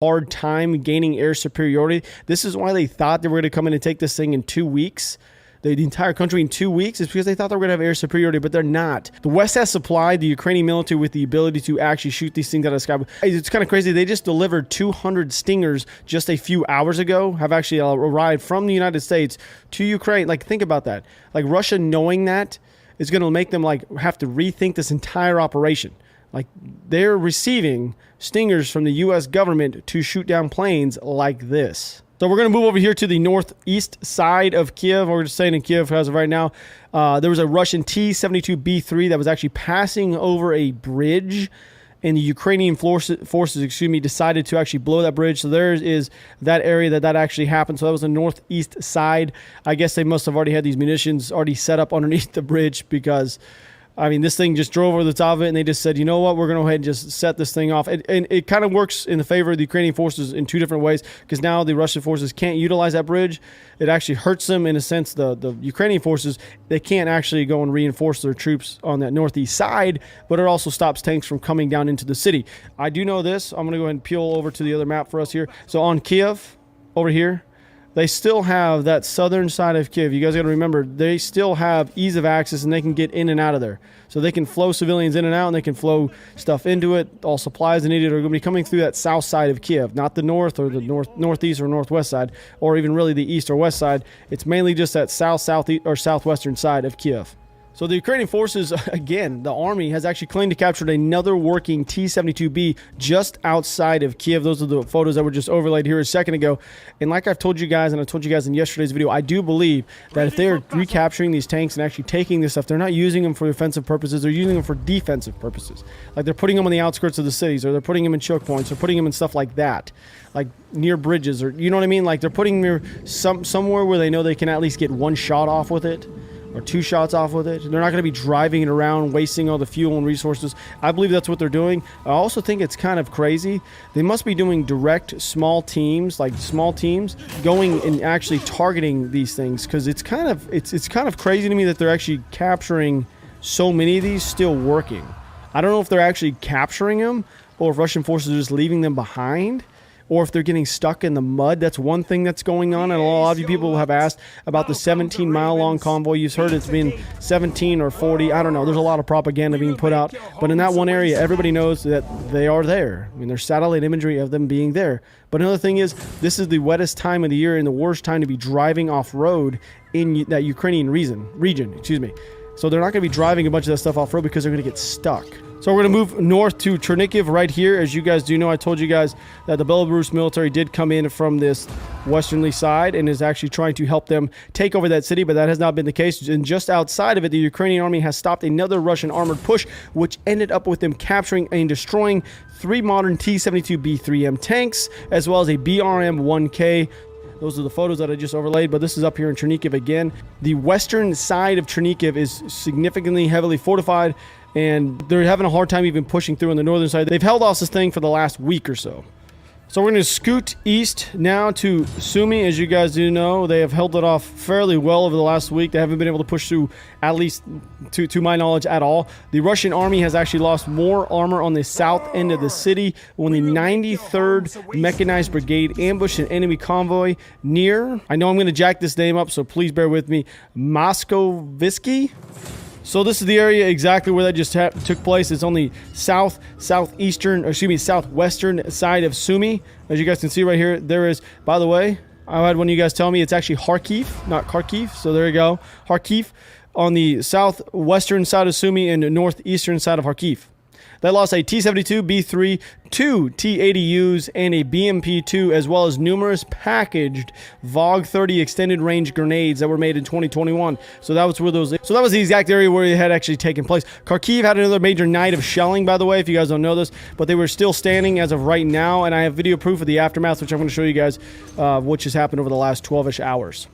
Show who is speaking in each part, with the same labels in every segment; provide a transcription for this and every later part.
Speaker 1: hard time gaining air superiority. This is why they thought they were going to come in and take this thing in 2 weeks. The entire country in 2 weeks is because they thought they were going to have air superiority, but they're not. The West has supplied the Ukrainian military with the ability to actually shoot these things out of the sky. It's kind of crazy. They just delivered 200 Stingers just a few hours ago, have actually arrived from the United States to Ukraine. Like, think about that. Like, Russia knowing that is going to make them like have to rethink this entire operation. Like, they're receiving Stingers from the U.S. government to shoot down planes like this. So we're going to move over here to the northeast side of Kiev. We're just saying in Kiev as of right now. There was a Russian T-72B3 that was actually passing over a bridge, and the Ukrainian forces, decided to actually blow that bridge. So there is that area that actually happened. So that was the northeast side. I guess they must have already had these munitions already set up underneath the bridge because, I mean, this thing just drove over the top of it, and they just said, you know what, we're going to go ahead and just set this thing off. And it kind of works in the favor of the Ukrainian forces in two different ways, because now the Russian forces can't utilize that bridge. It actually hurts them in a sense. The Ukrainian forces, they can't actually go and reinforce their troops on that northeast side, but it also stops tanks from coming down into the city. I do know this. I'm going to go ahead and peel over to the other map for us here. So on Kiev, over here, they still have that southern side of Kiev. You guys got to remember, they still have ease of access, and they can get in and out of there. So they can flow civilians in and out, and they can flow stuff into it. All supplies they needed are going to be coming through that south side of Kiev, not the north or the northeast or northwest side, or even really the east or west side. It's mainly just that southeast or southwestern side of Kiev. So the Ukrainian forces, again, the army has actually claimed to captured another working T-72B just outside of Kiev. Those are the photos that were just overlaid here a second ago. And like I've told you guys, and I told you guys in yesterday's video, I do believe that if they're recapturing these tanks and actually taking this stuff, they're not using them for offensive purposes. They're using them for defensive purposes. Like, they're putting them on the outskirts of the cities, or they're putting them in choke points, or putting them in stuff like that, like near bridges, or you know what I mean? Like, they're putting them somewhere where they know they can at least get one shot off with it, or two shots off with it. They're not going to be driving it around, wasting all the fuel and resources. I believe that's what they're doing. I also think it's kind of crazy. They must be doing direct small teams going and actually targeting these things, because it's kind of crazy to me that they're actually capturing so many of these still working. I don't know if they're actually capturing them, or if Russian forces are just leaving them behind, or if they're getting stuck in the mud. That's one thing that's going on. And a lot of you people have asked about the 17-mile-long convoy. You've heard it's been 17 or 40. I don't know. There's a lot of propaganda being put out. But in that one area, everybody knows that they are there. I mean, there's satellite imagery of them being there. But another thing is, this is the wettest time of the year and the worst time to be driving off-road in that Ukrainian region. So they're not going to be driving a bunch of that stuff off-road because they're going to get stuck. So we're going to move north to Chernihiv right here. As you guys do know, I told you guys that the Belarus military did come in from this westernly side and is actually trying to help them take over that city, but that has not been the case. And just outside of it, the Ukrainian army has stopped another Russian armored push, which ended up with them capturing and destroying 3 modern T-72B3M tanks, as well as a BRM-1K. Those are the photos that I just overlaid, but this is up here in Chernihiv again. The western side of Chernihiv is significantly heavily fortified, and they're having a hard time even pushing through on the northern side. They've held off this thing for the last week or so. So we're going to scoot east now to Sumy. As you guys do know, they have held it off fairly well over the last week. They haven't been able to push through, at least to my knowledge, at all. The Russian army has actually lost more armor on the south end of the city when the 93rd Mechanized Brigade ambushed an enemy convoy near, I know I'm going to jack this name up, so please bear with me, Moskovsky. So this is the area exactly where that just took place. It's on the southwestern side of Sumy. As you guys can see right here, there is, by the way, I had one of you guys tell me it's actually Kharkiv, not Kharkiv. So there you go. Kharkiv on the southwestern side of Sumy and the northeastern side of Kharkiv. They lost a T-72B3, 2 T-80Us, and a BMP-2, as well as numerous packaged VOG-30 extended range grenades that were made in 2021. So that was where those. So that was the exact area where it had actually taken place. Kharkiv had another major night of shelling, by the way, if you guys don't know this, but they were still standing as of right now, and I have video proof of the aftermath, which I'm going to show you guys, which has happened over the last 12-ish hours.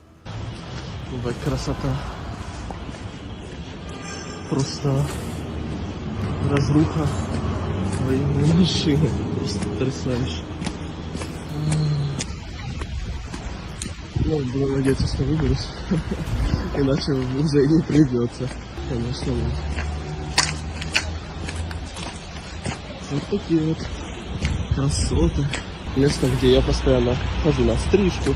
Speaker 2: Разруха военной машины, просто потрясающе. Ну, будем надеяться, что выберусь, иначе уже и не придется, конечно. Вот такие вот красоты. место, где я постоянно хожу на стрижку.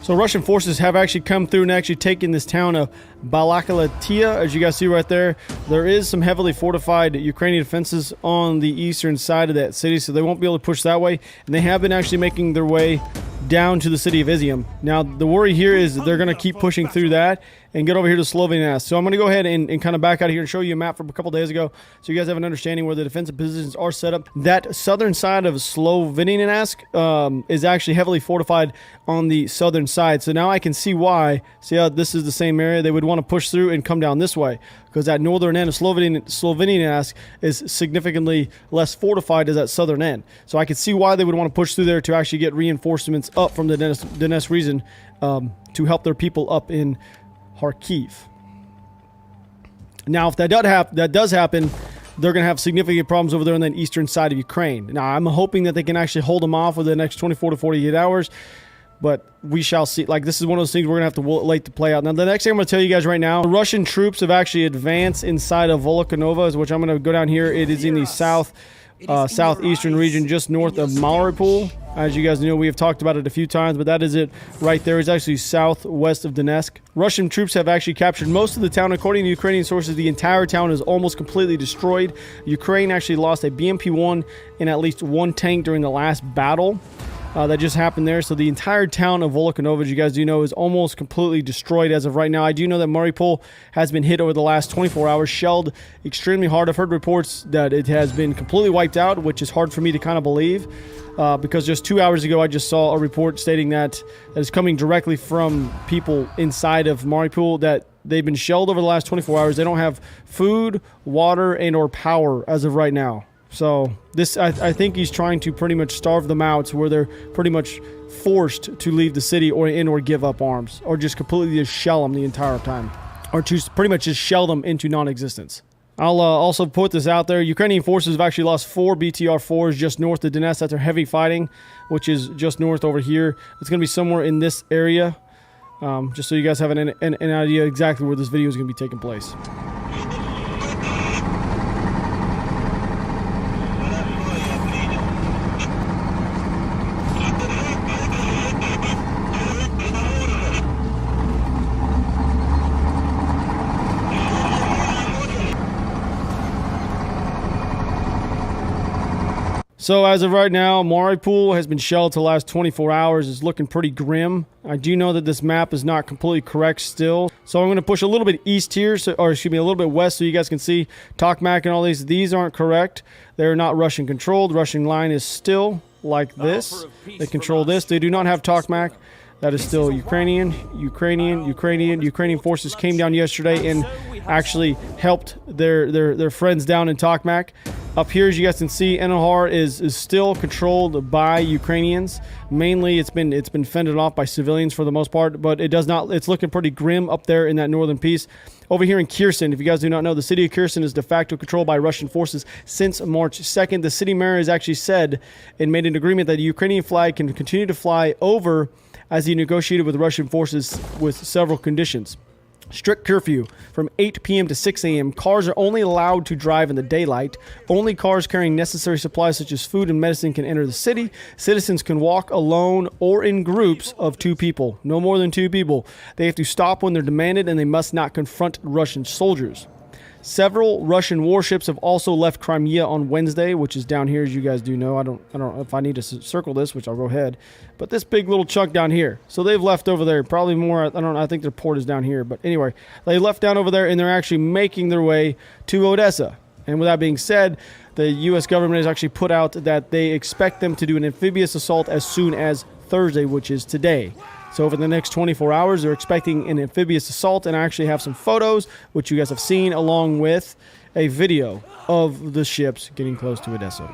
Speaker 1: So Russian forces have actually come through and actually taken this town of Attilla, as you guys see right there. There is some heavily fortified Ukrainian defenses on the eastern side of that city, so they won't be able to push that way. And they have been actually making their way down to the city of Izium. Now, the worry here is that they're going to keep pushing through that and get over here to Slovenia. So I'm going to go ahead and kind of back out here and show you a map from a couple days ago so you guys have an understanding where the defensive positions are set up. That southern side of Slovenia is actually heavily fortified on the southern side. So now I can see why. See how this is the same area? They would want to push through and come down this way because that northern end of Slovenia is significantly less fortified as that southern end. So I can see why they would want to push through there to actually get reinforcements up from the Donetsk region to help their people up in Kharkiv. Now, if that does happen, they're going to have significant problems over there on the eastern side of Ukraine. Now, I'm hoping that they can actually hold them off for the next 24 to 48 hours, but we shall see. Like, this is one of those things we're going to have to wait to play out. Now, the next thing I'm going to tell you guys right now, the Russian troops have actually advanced inside of Volokhanova, which I'm going to go down here. It is in the southeastern region, just north of Mariupol. As you guys know, we have talked about it a few times, but that is it right there. It's actually southwest of Donetsk. Russian troops have actually captured most of the town. According to Ukrainian sources, the entire town is almost completely destroyed. Ukraine actually lost a BMP-1 and at least one tank during the last battle that just happened there. So the entire town of Volokhanova, as you guys do know, is almost completely destroyed as of right now. I do know that Mariupol has been hit over the last 24 hours, shelled extremely hard. I've heard reports that it has been completely wiped out, which is hard for me to kind of believe. Because just 2 hours ago, I just saw a report stating that is coming directly from people inside of Mariupol that they've been shelled over the last 24 hours. They don't have food, water, and or power as of right now. So this, I think he's trying to pretty much starve them out to where they're pretty much forced to leave the city or give up arms or just completely just shell them the entire time or to pretty much just shell them into non-existence. I'll also put this out there. Ukrainian forces have actually lost 4 BTR-4s just north of Donetsk after heavy fighting, which is just north over here. It's going to be somewhere in this area, just so you guys have an idea exactly where this video is going to be taking place. So as of right now, Mariupol has been shelled for the last 24 hours. It's looking pretty grim. I do know that this map is not completely correct still. So I'm going to push a little bit east here, or excuse me, a little bit west so you guys can see Tokmak and all these. These aren't correct. They're not Russian controlled. Russian line is still like this. They control this. They do not have Tokmak. That is still Ukrainian. Ukrainian forces came down yesterday and actually helped their friends down in Tokmak. Up here, as you guys can see, Enohar is still controlled by Ukrainians. Mainly, it's been fended off by civilians for the most part, but it does not. It's looking pretty grim up there in that northern piece. Over here in Kherson, if you guys do not know, the city of Kherson is de facto controlled by Russian forces since March 2nd. The city mayor has actually said and made an agreement that the Ukrainian flag can continue to fly over as he negotiated with Russian forces with several conditions. Strict curfew from 8 p.m. to 6 a.m. Cars are only allowed to drive in the daylight. Only cars carrying necessary supplies such as food and medicine can enter the city. Citizens can walk alone or in groups of 2 people. No more than 2 people. They have to stop when they're demanded, and they must not confront Russian soldiers. Several Russian warships have also left Crimea on Wednesday, which is down here, as you guys do know. I don't know if I need to circle this, which I'll go ahead. But this big little chunk down here. So they've left over there. Probably more, I don't know, I think their port is down here. But anyway, they left down over there, and they're actually making their way to Odessa. And with that being said, the U.S. government has actually put out that they expect them to do an amphibious assault as soon as Thursday, which is today. So over the next 24 hours, they're expecting an amphibious assault, and I actually have some photos, which you guys have seen, along with a video of the ships getting close to Odessa.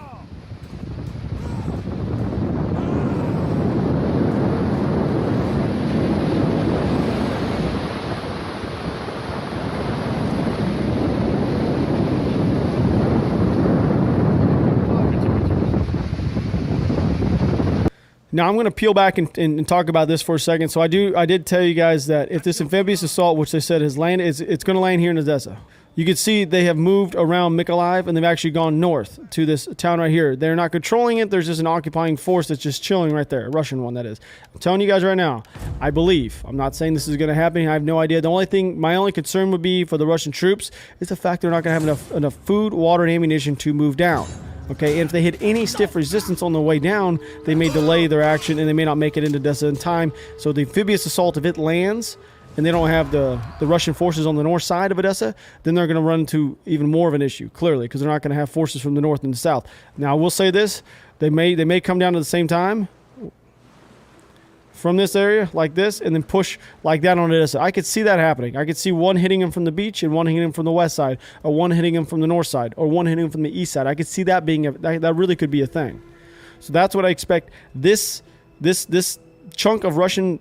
Speaker 1: Now I'm going to peel back and talk about this for a second. So I did tell you guys that if this amphibious assault, which they said has landed, it's going to land here in Odessa. You can see they have moved around Mykolaiv, and they've actually gone north to this town right here. They're not controlling it. There's just an occupying force that's just chilling right there, a Russian one, that is. I'm telling you guys right now, I believe. I'm not saying this is going to happen. I have no idea. The only thing, my only concern would be for the Russian troops is the fact they're not going to have enough food, water, and ammunition to move down. Okay, and if they hit any stiff resistance on the way down, they may delay their action, and they may not make it into Odessa in time. So the amphibious assault, if it lands, and they don't have the Russian forces on the north side of Odessa, then they're going to run into even more of an issue, clearly, because they're not going to have forces from the north and the south. Now, I will say this. They may come down at the same time from this area like this and then push like that on Odessa. I could see that happening. I could see one hitting them from the beach and one hitting them from the west side, or one hitting them from the north side, or one hitting them from the east side. I could see that being that really could be a thing. So that's what I expect. This chunk of Russian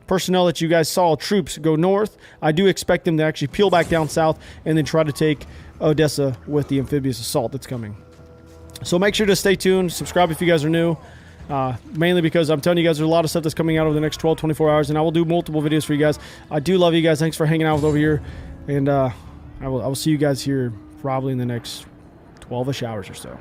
Speaker 1: personnel that you guys saw, troops, go north. I do expect them to actually peel back down south and then try to take Odessa with the amphibious assault that's coming. So make sure to stay tuned. Subscribe if you guys are new. Mainly because I'm telling you guys there's a lot of stuff that's coming out over the next 12, 24 hours, and I will do multiple videos for you guys. I do love you guys. Thanks for hanging out with over here. And I will see you guys here probably in the next 12-ish hours or so.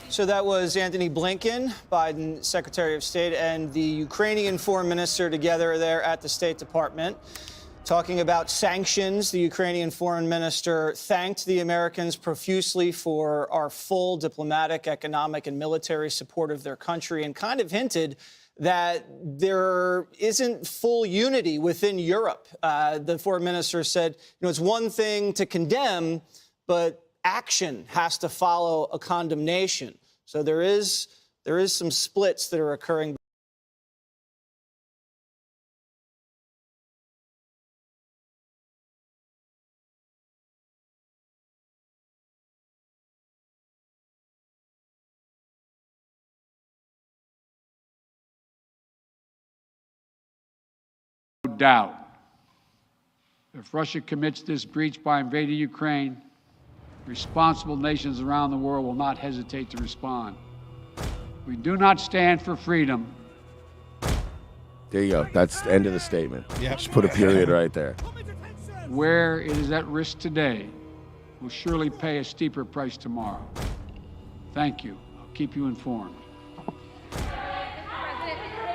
Speaker 3: So that was Antony Blinken, Biden's Secretary of State, and the Ukrainian Foreign Minister together there at the State Department. Talking about sanctions, the Ukrainian Foreign Minister thanked the Americans profusely for our full diplomatic, economic, and military support of their country, and kind of hinted that there isn't full unity within Europe. The Foreign Minister said, it's one thing to condemn, but action has to follow a condemnation. So there is some splits that are occurring.
Speaker 4: No doubt, if Russia commits this breach by invading Ukraine, responsible nations around the world will not hesitate to respond. We do not stand for freedom.
Speaker 5: There you go. That's the end of the statement. Yep. Just put a period right there.
Speaker 4: Where it is at risk today will surely pay a steeper price tomorrow. Thank you. I'll keep you informed.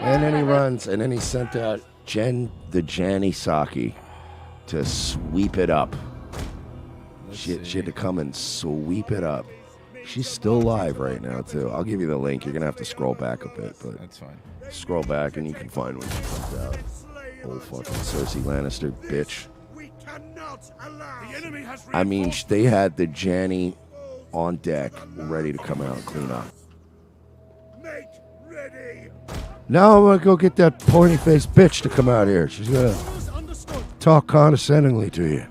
Speaker 5: And then he runs, and then he sent out the Janny Psaki to sweep it up. She had to come and sweep it up. She's still live right now, too. I'll give you the link. You're going to have to scroll back a bit, but
Speaker 6: that's fine.
Speaker 5: Scroll back and you can find when she comes out. Old fucking Cersei Lannister bitch. I mean, they had the Janny on deck ready to come out and clean up. Now I'm going to go get that pointy-faced bitch to come out here. She's going to talk condescendingly to you.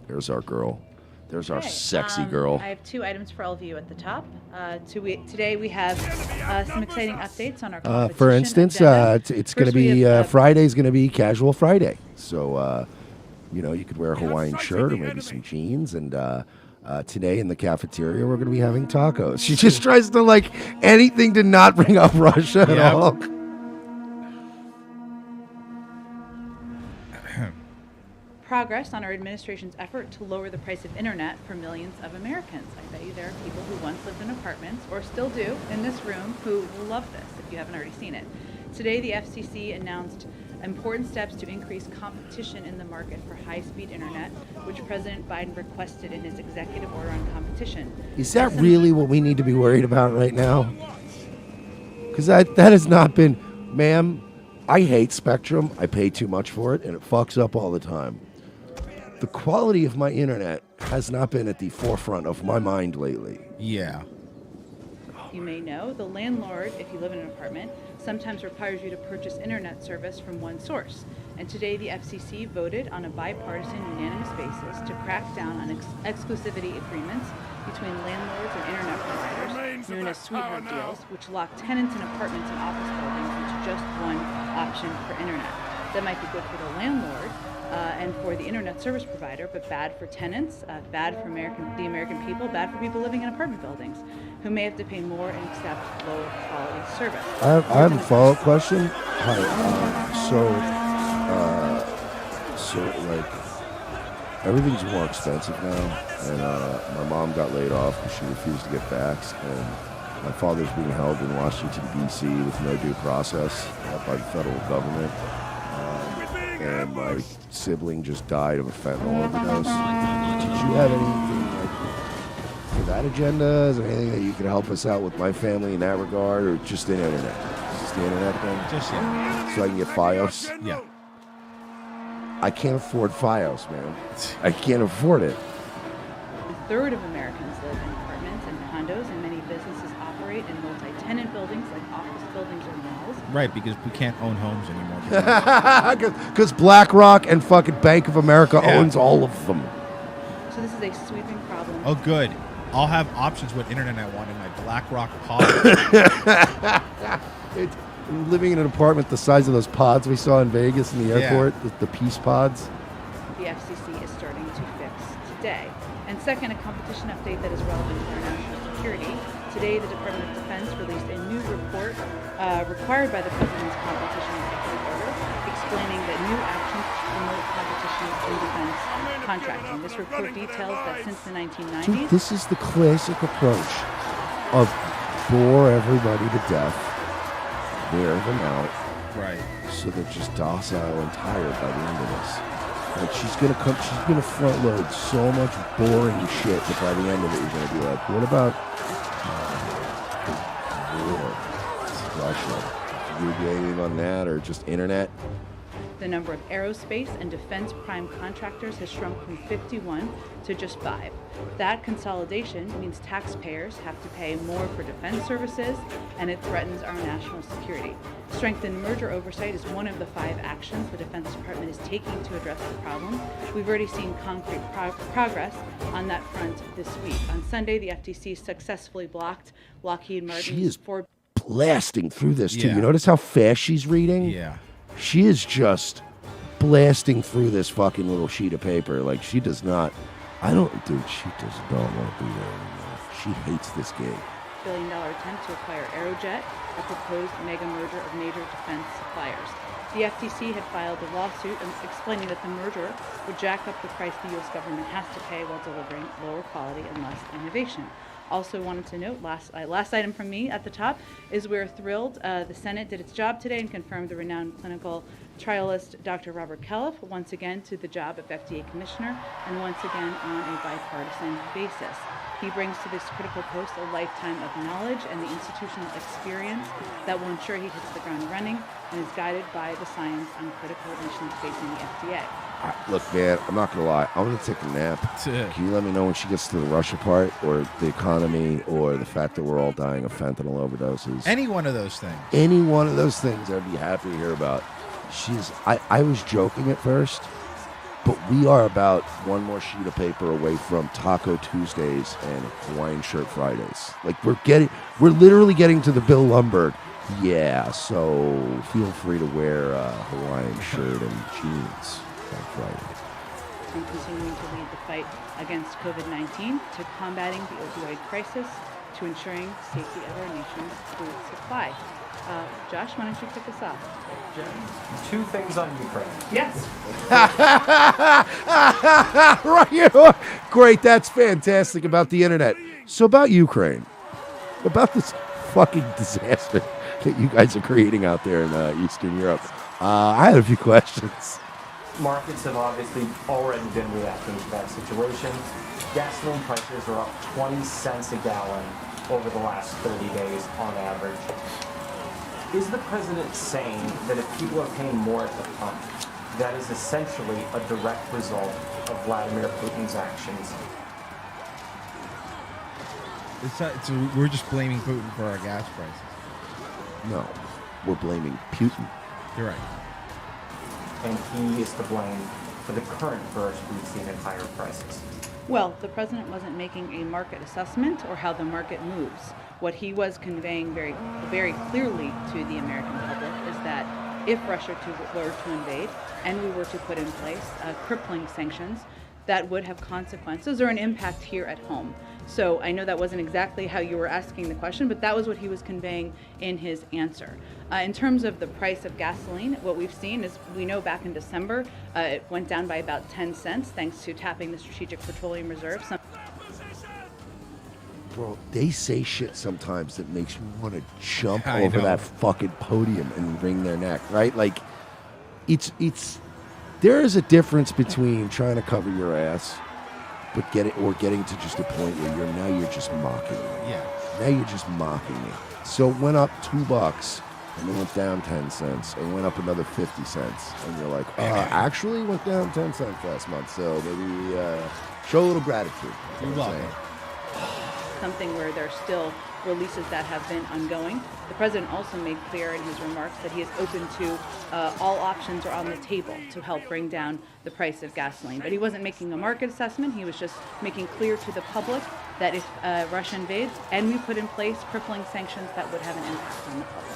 Speaker 5: There's our girl. There's our sexy girl.
Speaker 7: I have 2 items for all of you at the top. Today we have some exciting updates on our competition.
Speaker 5: For instance, it's going to be Friday's going to be Casual Friday. So, you could wear a Hawaiian shirt or maybe some jeans. And today in the cafeteria, we're going to be having tacos. She just tries to anything to not bring up Russia at all.
Speaker 7: Progress on our administration's effort to lower the price of internet for millions of Americans. I bet you there are people who once lived in apartments, or still do, in this room, who will love this if you haven't already seen it. Today, the FCC announced important steps to increase competition in the market for high-speed internet, which President Biden requested in his executive order on competition.
Speaker 5: Is that really what we need to be worried about right now? Because that has not been, ma'am, I hate Spectrum. I pay too much for it, and it fucks up all the time. The quality of my internet has not been at the forefront of my mind lately.
Speaker 6: Yeah.
Speaker 7: You may know, the landlord, if you live in an apartment, sometimes requires you to purchase internet service from one source. And today the FCC voted on a bipartisan, unanimous basis to crack down on exclusivity agreements between landlords and internet providers, known as sweetheart deals, which lock tenants in apartments and office buildings into just one option for internet. That might be good for the landlord and for the internet service provider, but bad for tenants, bad for the American people, bad for people living in apartment buildings. who may have to pay more and accept lower quality service.
Speaker 5: I have a follow-up question. Hi. So like everything's more expensive now, and my mom got laid off because she refused to get vaxxed, and my father's being held in Washington D.C. with no due process by the federal government, and my sibling just died of a fentanyl overdose. Did you have anything like for that agenda? Is there anything that you could help us out with my family in that regard, or just the internet? Just the internet thing?
Speaker 6: Just yeah.
Speaker 5: So I can get FiOS?
Speaker 6: Yeah.
Speaker 5: I can't afford FiOS, man. I can't afford it.
Speaker 7: A third of Americans live in apartments and condos, and many businesses operate in multi-tenant buildings like office buildings or malls.
Speaker 6: Right, because we can't own homes anymore.
Speaker 5: Because BlackRock and fucking Bank of America owns all of them.
Speaker 7: So this is a sweeping problem.
Speaker 6: Oh, good. I'll have options what internet I want in my BlackRock pod.
Speaker 5: Living in an apartment the size of those pods we saw in Vegas in the airport, the peace pods.
Speaker 7: The FCC is starting to fix today. And second, a competition update that is relevant to our national security. Today, the Department of Defense released a new report required by the President's competition executive order, explaining that new actions to promote competition in defense contracting. This report details that since the 1990s...
Speaker 5: Dude, this is the classic approach of bore everybody to death, wear them out,
Speaker 6: Right.
Speaker 5: so they're just docile and tired by the end of this. Like she's gonna front load so much boring shit that by the end of it you're gonna be like, what about war? Russia? You do anything on that or just internet?
Speaker 7: The number of aerospace and defense prime contractors has shrunk from 51 to just 5. That consolidation means taxpayers have to pay more for defense services, and it threatens our national security. Strengthened merger oversight is one of the 5 actions the Defense Department is taking to address the problem. We've already seen concrete progress on that front this week. On Sunday, the FTC successfully blocked Lockheed Martin's...
Speaker 5: She is blasting through this too.
Speaker 6: Yeah.
Speaker 5: You notice how fast she's reading?
Speaker 6: Yeah.
Speaker 5: She is just blasting through this fucking little sheet of paper. Like, she does not... she does not want to be there anymore. She hates this gig.
Speaker 7: billion-dollar attempt to acquire Aerojet, a proposed mega merger of major defense suppliers. The FTC had filed a lawsuit explaining that the merger would jack up the price the U.S. government has to pay while delivering lower quality and less innovation. Also wanted to note, last item from me at the top, is we're thrilled the Senate did its job today and confirmed the renowned clinical trialist Dr. Robert Califf once again to the job of FDA Commissioner, and once again on a bipartisan basis. He brings to this critical post a lifetime of knowledge and the institutional experience that will ensure he hits the ground running and is guided by the science on critical missions facing the FDA.
Speaker 5: Look, man, I'm not going to lie. I'm going to take a nap. Can you let me know when she gets to the Russia part, or the economy, or the fact that we're all dying of fentanyl overdoses?
Speaker 6: Any one of those things.
Speaker 5: Any one of those things I'd be happy to hear about. I was joking at first, but we are about one more sheet of paper away from Taco Tuesdays and Hawaiian Shirt Fridays. Like, we're literally getting to the Bill Lumberg. Yeah, so feel free to wear a Hawaiian shirt and jeans on Friday.
Speaker 7: And continuing to lead the fight against COVID-19, to combating the opioid crisis, to ensuring safety of our nation's food supply. Josh, why don't you kick us off?
Speaker 8: Two things on Ukraine.
Speaker 7: Yes.
Speaker 5: Right. Great, that's fantastic about the internet. So about Ukraine, about this fucking disaster that you guys are creating out there in Eastern Europe. I had a few questions.
Speaker 8: Markets have obviously already been reacting to that situation. Gasoline prices are up 20 cents a gallon over the last 30 days on average. Is the president saying that if people are paying more at the pump, that is essentially a direct result of Vladimir Putin's actions?
Speaker 6: We're just blaming Putin for our gas prices.
Speaker 5: No, we're blaming Putin.
Speaker 6: You're right.
Speaker 8: And he is to blame for the current burst we've seen in higher prices.
Speaker 7: Well, the president wasn't making a market assessment or how the market moves. What he was conveying very, very clearly to the American public is that if Russia were to invade and we were to put in place crippling sanctions, that would have consequences or an impact here at home. So I know that wasn't exactly how you were asking the question, but that was what he was conveying in his answer. In terms of the price of gasoline, what we've seen is, we know back in December, it went down by about 10 cents thanks to tapping the Strategic Petroleum Reserve.
Speaker 5: Bro, they say shit sometimes that makes you want to jump over that fucking podium and wring their neck, right? Like, there is a difference between trying to cover your ass, but getting to just a point where you're just mocking me.
Speaker 6: Yeah.
Speaker 5: Now you're just mocking me. So it went up $2, and then went down 10 cents, and went up another 50 cents, and you're like, actually it went down 10 cents last month, so maybe show a little gratitude.
Speaker 6: You're welcome.
Speaker 7: Something where there's still releases that have been ongoing. The president also made clear in his remarks that he is open to all options are on the table to help bring down the price of gasoline. But he wasn't making a market assessment. He was just making clear to the public that if Russia invades and we put in place crippling sanctions, that would have an impact on the public.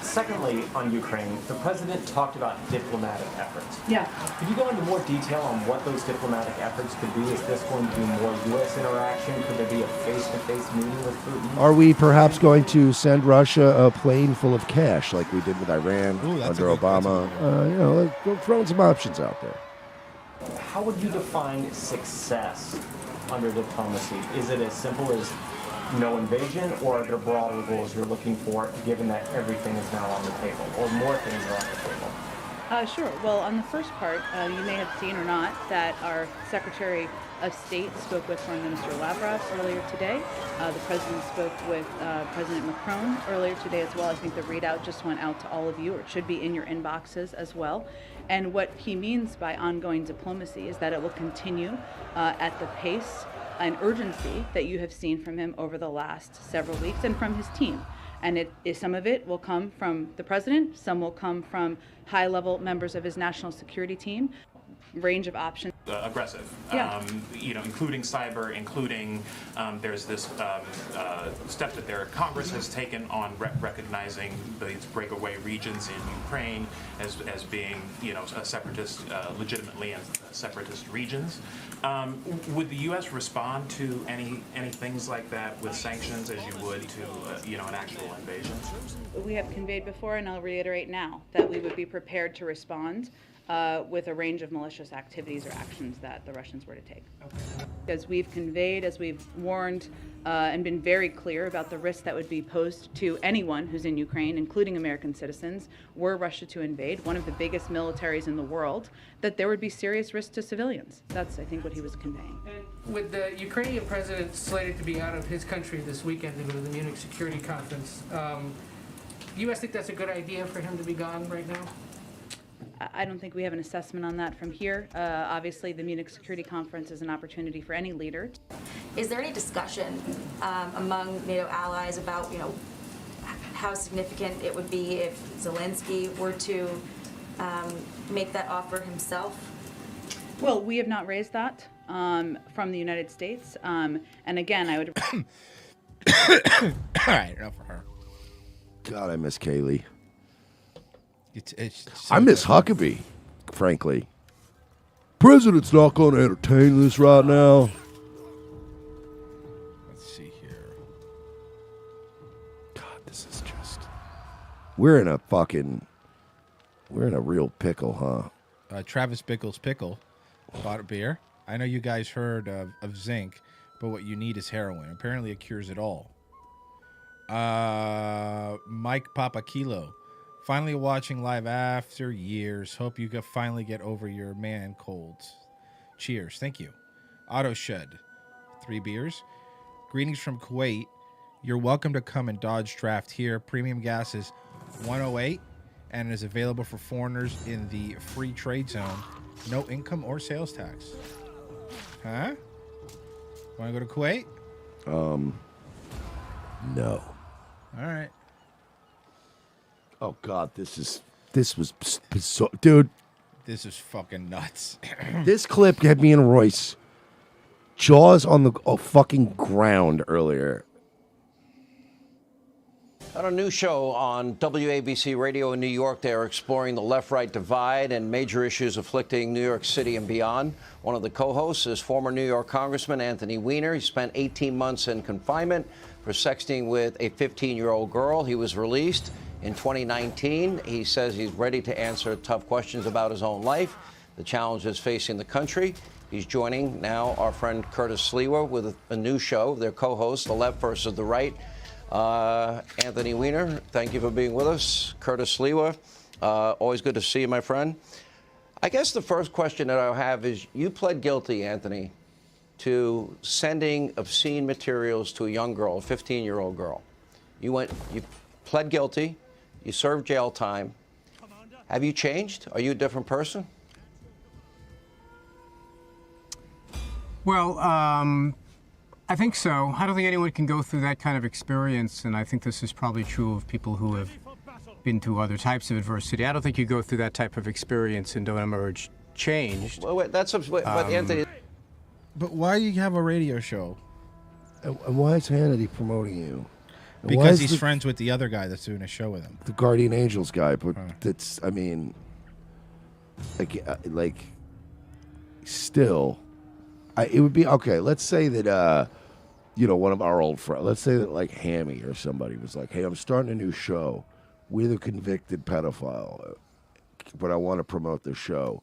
Speaker 8: Secondly, on Ukraine, the president talked about diplomatic efforts.
Speaker 7: Yeah.
Speaker 8: Could you go into more detail on what those diplomatic efforts could be? Is this going to be more U.S. interaction? Could there be a face-to-face meeting with Putin?
Speaker 5: Are we perhaps going to send Russia a plane full of cash like we did with Iran under Obama? Throwing some options out there.
Speaker 8: How would you define success under diplomacy? Is it as simple as no invasion, or are there broader goals you're looking for, given that everything is now on the table, or more things are on the table?
Speaker 7: Sure. Well, on the first part, you may have seen or not that our Secretary of State spoke with Foreign Minister Lavrov earlier today. The President spoke with President Macron earlier today as well. I think the readout just went out to all of you, or it should be in your inboxes as well. And what he means by ongoing diplomacy is that it will continue at the pace and urgency that you have seen from him over the last several weeks and from his team. And some of it will come from the president, some will come from high-level members of his national security team, range of options.
Speaker 9: Aggressive,
Speaker 7: yeah.
Speaker 9: Including cyber, including there's this step that their Congress has taken on recognizing these breakaway regions in Ukraine as being, a separatist, legitimately as separatist regions. Would the U.S. respond to any things like that with sanctions as you would to, an actual invasion?
Speaker 7: We have conveyed before, and I'll reiterate now, that we would be prepared to respond with a range of malicious activities or actions that the Russians were to take. As we've conveyed, as we've warned, and been very clear about the risk that would be posed to anyone who's in Ukraine, including American citizens, were Russia to invade, one of the biggest militaries in the world, that there would be serious risk to civilians. That's, I think, what he was conveying.
Speaker 10: And with the Ukrainian president slated to be out of his country this weekend to go to the Munich Security Conference, do you guys think that's a good idea for him to be gone right now?
Speaker 7: I don't think we have an assessment on that from here. Obviously, the Munich Security Conference is an opportunity for any leader.
Speaker 11: Is there any discussion among NATO allies about, how significant it would be if Zelensky were to make that offer himself?
Speaker 7: Well, we have not raised that from the United States. And again, I would...
Speaker 6: All right, enough for her.
Speaker 5: God, I miss Kaylee.
Speaker 6: It's
Speaker 5: I miss Huckabee, frankly. President's not going to entertain this right now.
Speaker 6: Let's see here.
Speaker 5: God, this is just... We're in a real pickle, huh?
Speaker 6: Travis Bickle's Pickle bought a beer. I know you guys heard of zinc, but what you need is heroin. Apparently it cures it all. Mike Papakilo. Finally watching live after years. Hope you can finally get over your man colds. Cheers. Thank you. Auto Shed. 3 beers. Greetings from Kuwait. You're welcome to come and Dodge Draft here. Premium gas is $108 and is available for foreigners in the free trade zone. No income or sales tax. Huh? Want to go to Kuwait?
Speaker 5: No.
Speaker 6: All right.
Speaker 5: Oh God, this was so, dude.
Speaker 6: This is fucking nuts.
Speaker 5: This clip had me and Royce jaws on the fucking ground earlier.
Speaker 12: On a new show on WABC Radio in New York, they are exploring the left-right divide and major issues afflicting New York City and beyond. One of the co-hosts is former New York Congressman Anthony Weiner. He spent 18 months in confinement for sexting with a 15-year-old girl. He was released in 2019. He says he's ready to answer tough questions about his own life, the challenges facing the country. He's joining now our friend Curtis Sliwa with a new show, their co-host, The Left versus the Right. Anthony Weiner, thank you for being with us. Curtis Sliwa, always good to see you, my friend. I guess the first question that I have is, you pled guilty, Anthony, to sending obscene materials to a young girl, a 15-year-old girl. You pled guilty, you served jail time. Have you changed? Are you a different person?
Speaker 13: Well, I think so. I don't think anyone can go through that kind of experience, and I think this is probably true of people who have been through other types of adversity. I don't think you go through that type of experience and don't emerge changed.
Speaker 12: Well, wait, but Anthony.
Speaker 6: But why do you have a radio show?
Speaker 5: And why is Hannity promoting you? And
Speaker 6: Because he's friends with the other guy that's doing a show with him.
Speaker 5: The Guardian Angels guy, but that's, I mean, like still, it would be, okay, let's say that, one of our old friends, let's say that like Hammy or somebody was like, hey, I'm starting a new show with a convicted pedophile, but I want to promote the show.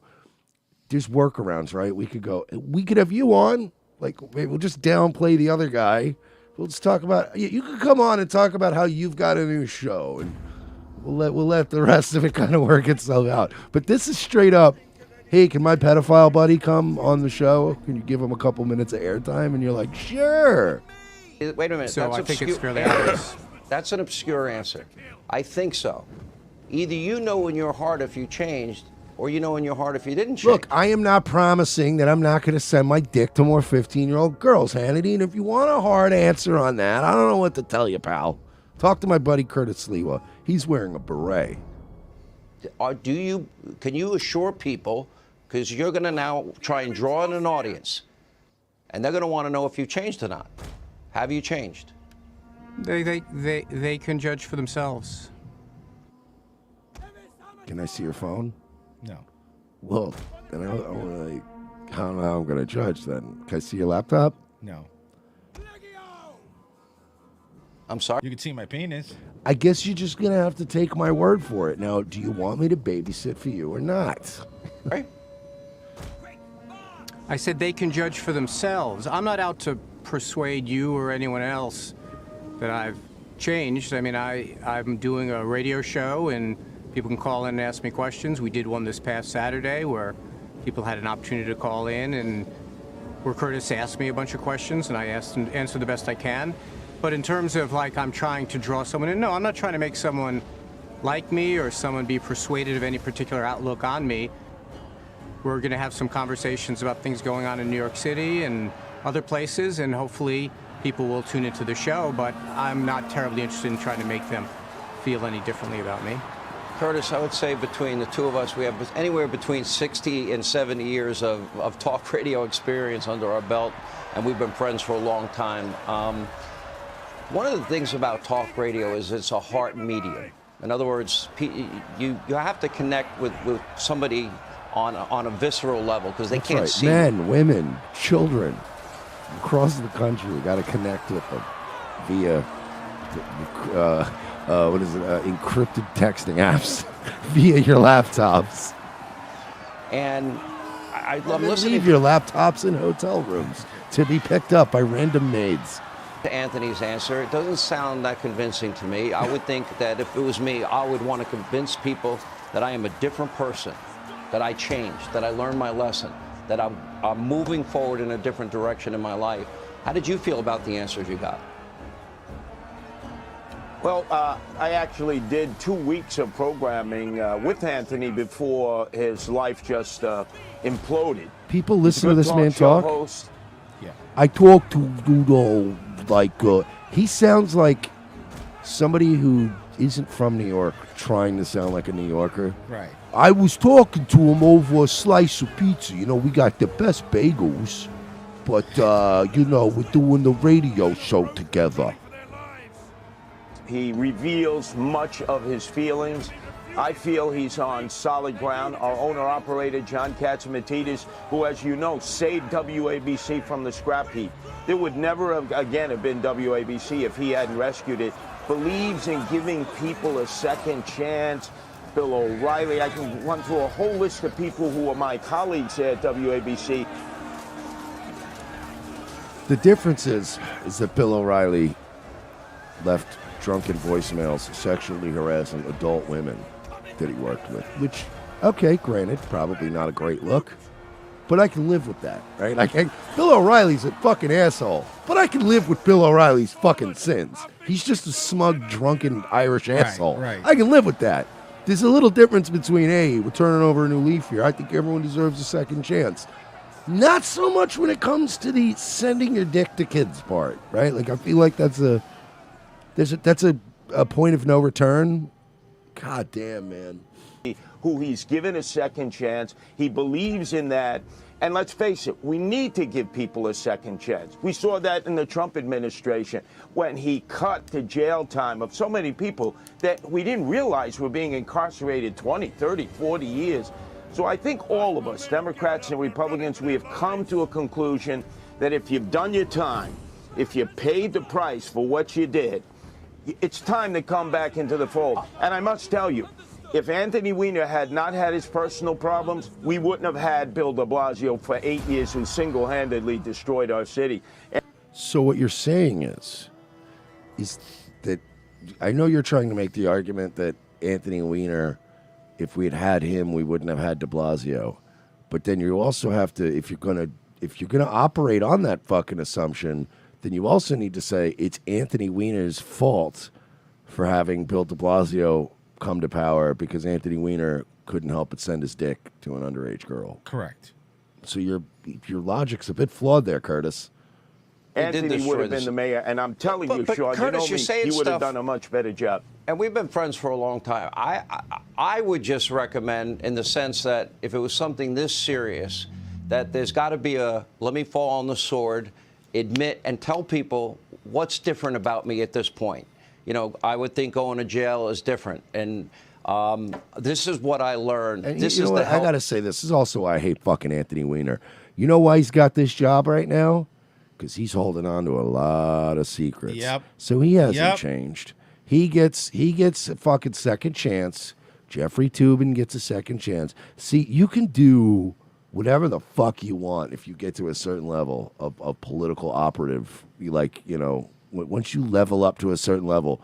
Speaker 5: There's workarounds, right? We could have you on, like, we'll just downplay the other guy. We'll just talk about, you could come on and talk about how you've got a new show, and we'll let the rest of it kind of work itself out. But this is straight up, hey, can my pedophile buddy come on the show? Can you give him a couple minutes of airtime? And you're like, sure.
Speaker 12: Wait a minute.
Speaker 13: So I think it's fairly obvious.
Speaker 12: That's an obscure answer. I think so. Either you know in your heart if you changed, or you know in your heart if you didn't change.
Speaker 5: Look, I am not promising that I'm not going to send my dick to more 15-year-old girls, Hannity. And if you want a hard answer on that, I don't know what to tell you, pal. Talk to my buddy Curtis Sliwa. He's wearing a beret.
Speaker 12: Can you assure people, because you're going to now try and draw in an audience, and they're going to want to know if you changed or not. Have you changed?
Speaker 13: They can judge for themselves.
Speaker 5: Can I see your phone?
Speaker 6: No.
Speaker 5: Well, then I don't know how I'm going to judge then. Can I see your laptop?
Speaker 6: No.
Speaker 12: I'm sorry?
Speaker 6: You can see my penis.
Speaker 5: I guess you're just going to have to take my word for it. Now, do you want me to babysit for you or not?
Speaker 12: Right.
Speaker 13: I said they can judge for themselves. I'm not out to persuade you or anyone else that I've changed. I mean, I'm doing a radio show, and people can call in and ask me questions. We did one this past Saturday where people had an opportunity to call in, and where Curtis asked me a bunch of questions, and I answered the best I can. But in terms of, like, I'm trying to draw someone in, no, I'm not trying to make someone like me or someone be persuaded of any particular outlook on me. We're going to have some conversations about things going on in New York City and other places, and hopefully people will tune into the show, but I'm not terribly interested in trying to make them feel any differently about me.
Speaker 12: Curtis, I would say between the two of us, we have anywhere between 60 and 70 years of talk radio experience under our belt, and we've been friends for a long time. One of the things about talk radio is it's a heart medium. In other words, you have to connect with somebody on a visceral level, because they can't see.
Speaker 5: Men, women, children across the country, we got to connect with them via encrypted texting apps via your laptops.
Speaker 12: And I'm listening.
Speaker 5: Leave your laptops in hotel rooms to be picked up by random maids.
Speaker 12: To Anthony's answer, it doesn't sound that convincing to me. I would think that if it was me, I would want to convince people that I am a different person, that I changed, that I learned my lesson, that I'm moving forward in a different direction in my life. How did you feel about the answers you got?
Speaker 14: Well, I actually did 2 weeks of programming with Anthony before his life just imploded.
Speaker 5: People listen to this man talk.
Speaker 14: Host.
Speaker 6: Yeah.
Speaker 5: I talk to Dudo like he sounds like somebody who isn't from New York trying to sound like a New Yorker.
Speaker 6: Right.
Speaker 5: I was talking to him over a slice of pizza. You know, we got the best bagels, but we're doing the radio show together.
Speaker 14: He reveals much of his feelings. I feel he's on solid ground. Our owner-operator, John Catsimatidis, who, as you know, saved WABC from the scrap heap. There would never have, again, have been WABC if he hadn't rescued it. Believes in giving people a second chance. Bill O'Reilly, I can run through a whole list of people who are my colleagues at WABC.
Speaker 5: The difference is that Bill O'Reilly left drunken voicemails sexually harassing adult women that he worked with, which, okay, granted, probably not a great look, but I can live with that, right? Bill O'Reilly's a fucking asshole, but I can live with Bill O'Reilly's fucking sins. He's just a smug, drunken Irish asshole.
Speaker 6: right.
Speaker 5: I can live with that. There's a little difference between, hey, we're turning over a new leaf here. I think everyone deserves a second chance. Not so much when it comes to the sending your dick to kids part, right? Like, I feel like that's a point of no return. God damn, man.
Speaker 14: Who he's given a second chance. He believes in that. And let's face it, we need to give people a second chance. We saw that in the Trump administration when he cut the jail time of so many people that we didn't realize were being incarcerated 20, 30, 40 years. So I think all of us, Democrats and Republicans, we have come to a conclusion that if you've done your time, if you paid the price for what you did, it's time to come back into the fold. And I must tell you, if Anthony Weiner had not had his personal problems, we wouldn't have had Bill de Blasio for 8 years, who single-handedly destroyed our city.
Speaker 5: So what you're saying is that I know you're trying to make the argument that Anthony Weiner, if we had had him, we wouldn't have had de Blasio. But then you also have to, if you're gonna operate on that fucking assumption, then you also need to say it's Anthony Weiner's fault for having Bill de Blasio come to power because Anthony Weiner couldn't help but send his dick to an underage girl.
Speaker 6: Correct.
Speaker 5: So your logic's a bit flawed there, Curtis.
Speaker 14: Anthony would have been the mayor, and I'm telling you, Sean,
Speaker 12: Curtis,
Speaker 14: you know me, he would have done a much better job.
Speaker 12: And we've been friends for a long time. I would just recommend, in the sense that if it was something this serious, that there's got to be a let me fall on the sword, admit and tell people what's different about me at this point. You know, I would think going to jail is different. And this is what I learned.
Speaker 5: And
Speaker 12: this
Speaker 5: you
Speaker 12: is
Speaker 5: know
Speaker 12: the
Speaker 5: what? I got to say, this is also why I hate fucking Anthony Weiner. You know why he's got this job right now? Because he's holding on to a lot of secrets.
Speaker 6: Yep.
Speaker 5: So he hasn't changed. He gets a fucking second chance. Jeffrey Toobin gets a second chance. See, you can do whatever the fuck you want if you get to a certain level of political operative. Once you level up to a certain level,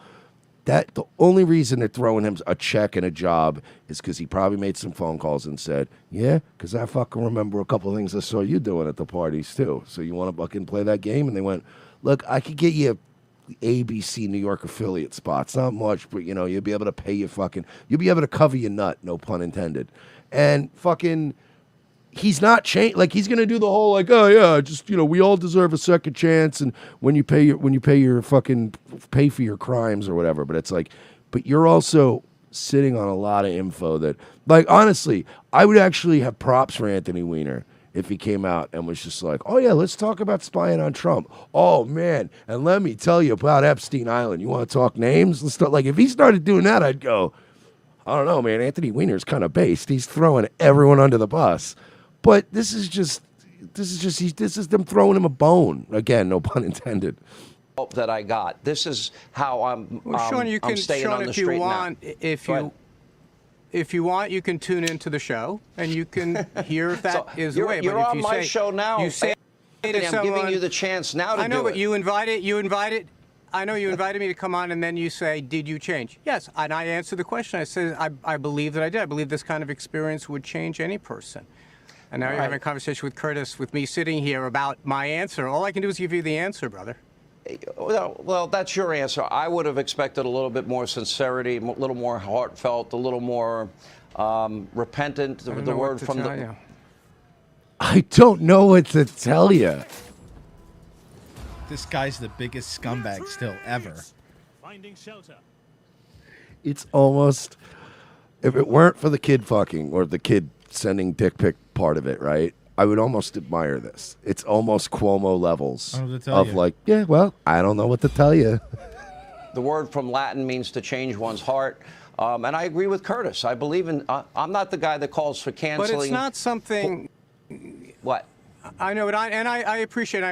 Speaker 5: that the only reason they're throwing him a check and a job is because he probably made some phone calls and said, yeah, because I fucking remember a couple of things I saw you doing at the parties too. So you want to fucking play that game? And they went, look, I could get you ABC New York affiliate spots. Not much, but you'll be able to pay your you'll be able to cover your nut, no pun intended. And fucking he's not changed. Like, he's gonna do the whole oh yeah, just we all deserve a second chance, and when you pay your fucking pay for your crimes or whatever. But it's like, but you're also sitting on a lot of info that, like, honestly, I would actually have props for Anthony Weiner if he came out and was just like, oh yeah, let's talk about spying on Trump. Oh man, and let me tell you about Epstein Island. You want to talk names? Let's start. Like, if he started doing that, I'd go, I don't know, man. Anthony Weiner's kind of based. He's throwing everyone under the bus. But this is them throwing him a bone. Again, no pun intended.
Speaker 12: That I got. This is how I'm.
Speaker 13: Sean, you can.
Speaker 12: I'm staying
Speaker 13: Sean,
Speaker 12: on the
Speaker 13: if you
Speaker 12: street
Speaker 13: want,
Speaker 12: now.
Speaker 13: if you want, you can tune into the show and you can hear if that is the way.
Speaker 12: You're
Speaker 13: but if
Speaker 12: on
Speaker 13: you
Speaker 12: my
Speaker 13: say,
Speaker 12: show now.
Speaker 13: You say
Speaker 12: Anthony,
Speaker 13: to
Speaker 12: I'm giving
Speaker 13: someone,
Speaker 12: you the chance now to
Speaker 13: I know,
Speaker 12: do
Speaker 13: but
Speaker 12: it.
Speaker 13: you invited. I know you invited me to come on, and then you say, "Did you change?" Yes, and I answer the question. I said, "I believe that I did. I believe this kind of experience would change any person." And now you're having a conversation with Curtis, with me sitting here about my answer. All I can do is give you the answer, brother.
Speaker 12: Well, that's your answer. I would have expected a little bit more sincerity, a little more heartfelt, a little more repentant. The word from the.
Speaker 5: I don't know what to tell you.
Speaker 6: This guy's the biggest scumbag still ever.
Speaker 15: Finding shelter.
Speaker 5: It's almost, if it weren't for the kid fucking or the kid sending dick pic part of it, right? I would almost admire this. It's almost Cuomo levels
Speaker 6: I don't know what to tell
Speaker 5: of
Speaker 6: you.
Speaker 5: like, yeah, well, I don't know what to tell you.
Speaker 12: The word from Latin means to change one's heart. And I agree with Curtis. I believe in, I'm not the guy that calls for canceling.
Speaker 13: But it's not something.
Speaker 12: What?
Speaker 13: I know, but I appreciate it.